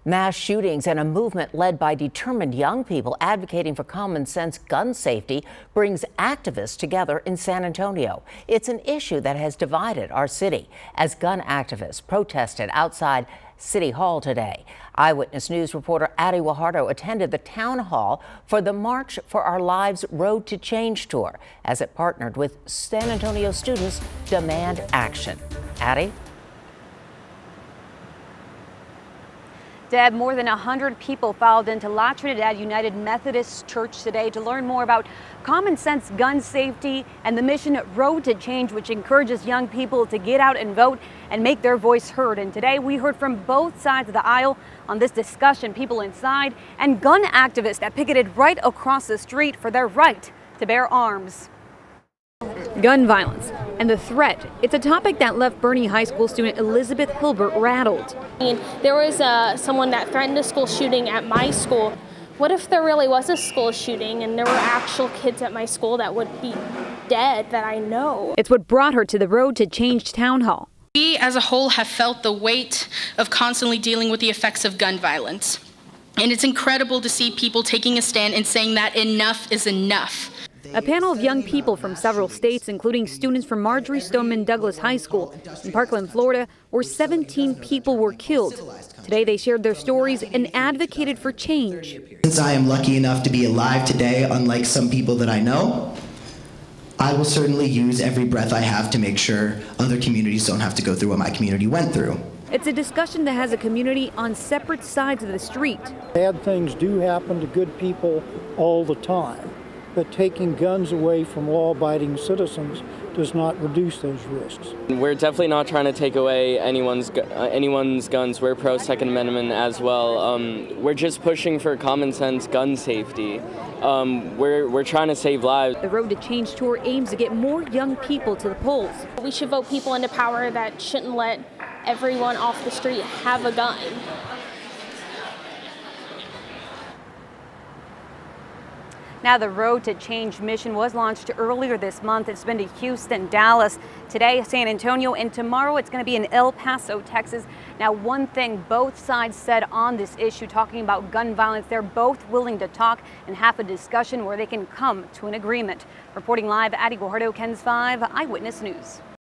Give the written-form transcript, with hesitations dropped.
Mass shootings and a movement led by determined young people advocating for common sense gun safety brings activists together in San Antonio. It's an issue that has divided our city as gun activists protested outside City Hall today. Eyewitness News reporter Addie Guajardo attended the town hall for the March for Our Lives Road to Change tour as it partnered with San Antonio students Demand Action. Addie? Deb, more than 100 people filed into La Trinidad United Methodist Church today to learn more about common sense gun safety and the mission Road to Change, which encourages young people to get out and vote and make their voice heard. And today we heard from both sides of the aisle on this discussion, people inside and gun activists that picketed right across the street for their right to bear arms. Gun violence and the threat. It's a topic that left Bernie High School student Elizabeth Hilbert rattled. There was someone that threatened a school shooting at my school. What if there really was a school shooting and there were actual kids at my school that would be dead that I know? It's what brought her to the Road to Change town hall. We as a whole have felt the weight of constantly dealing with the effects of gun violence. And it's incredible to see people taking a stand and saying that enough is enough. A panel of young people from several states, including students from Marjory Stoneman Douglas High School in Parkland, Florida, where 17 people were killed. Today they shared their stories and advocated for change. Since I am lucky enough to be alive today, unlike some people that I know, I will certainly use every breath I have to make sure other communities don't have to go through what my community went through. It's a discussion that has a community on separate sides of the street. Bad things do happen to good people all the time. But taking guns away from law-abiding citizens does not reduce those risks. We're definitely not trying to take away anyone's guns. We're pro-Second Amendment as well. We're just pushing for common sense gun safety. We're trying to save lives. The Road to Change tour aims to get more young people to the polls. We should vote people into power that shouldn't let everyone off the street have a gun. Now, the Road to Change mission was launched earlier this month. It's been to Houston, Dallas, today San Antonio, and tomorrow it's going to be in El Paso, Texas. Now, one thing both sides said on this issue, talking about gun violence, they're both willing to talk and have a discussion where they can come to an agreement. Reporting live, Addie Guajardo, KENS 5 Eyewitness News.